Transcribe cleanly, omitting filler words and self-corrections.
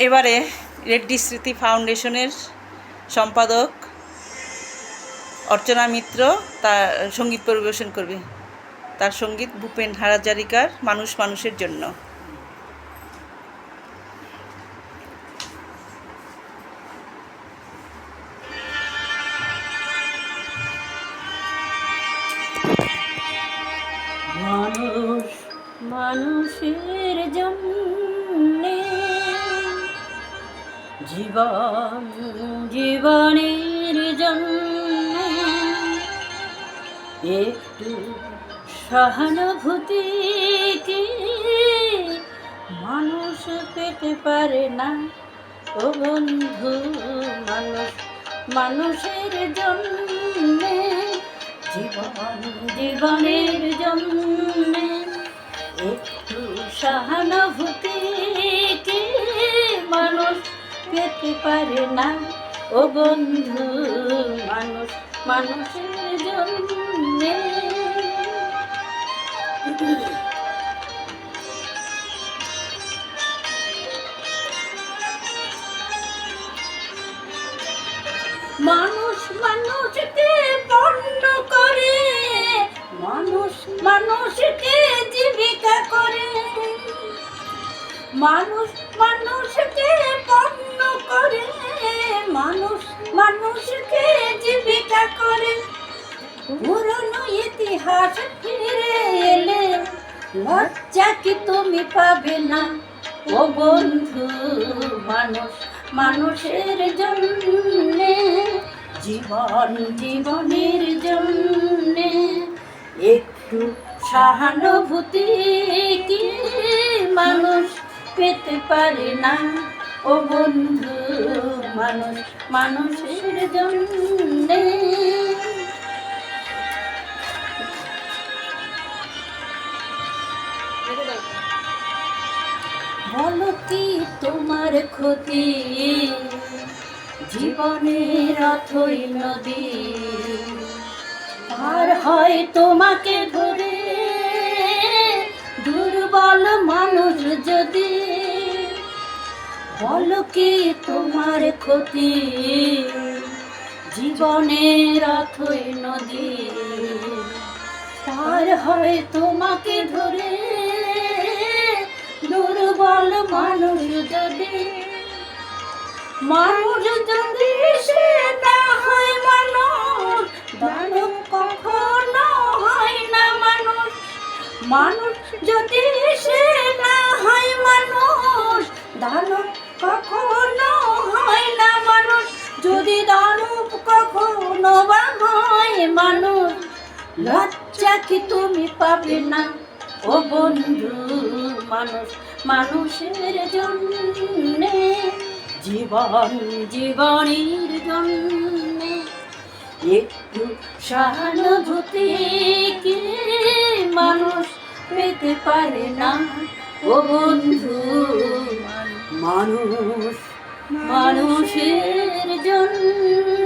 এবারে রেড্ডি স্মৃতি ফাউন্ডেশনের সম্পাদক অর্চনা মিত্র তার সঙ্গীত পরিবেশন করবে। তার সঙ্গীত ভূপেন হাজারিকার মানুষ মানুষের জন্য। মানুষ মানুষের জন্যে, জীবন জীবনের জন্যে একটু সহানুভূতি কি মানুষ পেতে পারে না? ও বন্ধু, মানুষ মানুষের জন্যে, জীবন জীবনের জন্যে একটু সহানুভূতি কি মানুষ পেতে পারে না? ও বন্ধু, মানুষ মানুষের জন্যে। মানুষ মানুষকে পণ্য করে, মানুষ মানুষকে জীবিকা করে, মানুষ মানুষকে পণ্য করে, মানুষ মানুষকে জীবিকা করে। পুরনো ইতিহাস ফিরে এলে লজ্জা কি তুমি পাবে না? ও বন্ধু, মানুষ মানুষের জন্যে, জীবন জীবনের জন্যে একটু সহানুভূতি কি মানুষ পেতে পারে না? ও বন্ধু, মানুষ মানুষের জন্যে। বলো কি তোমার ক্ষতি? জীবনের অথই নদী পার হয় তোমাকে ধরে, দুর্বল মানুষ যদি। বলো কি তোমার ক্ষতি? জীবনের অথই নদী পার হয় তোমাকে ধরে, দুর্বল মানুষ যদি। মানুষ যদি সে না হয় মানুষ, দানব কখনো হয় না মানুষ। মানুষ যদি সে না হয় মানুষ, দানব কখনো হয় না মানুষ। যদি দানব কখনো বা হয় মানুষ, লজ্জা কি তুমি পাবে না? ও বন্ধু, মানুষ মানুষের জন্যে, জীবন জীবনের জন্যে একটু সহানুভূতি কি মানুষ পেতে পারে না? ও বন্ধু, মানুষ মানুষের জন্য।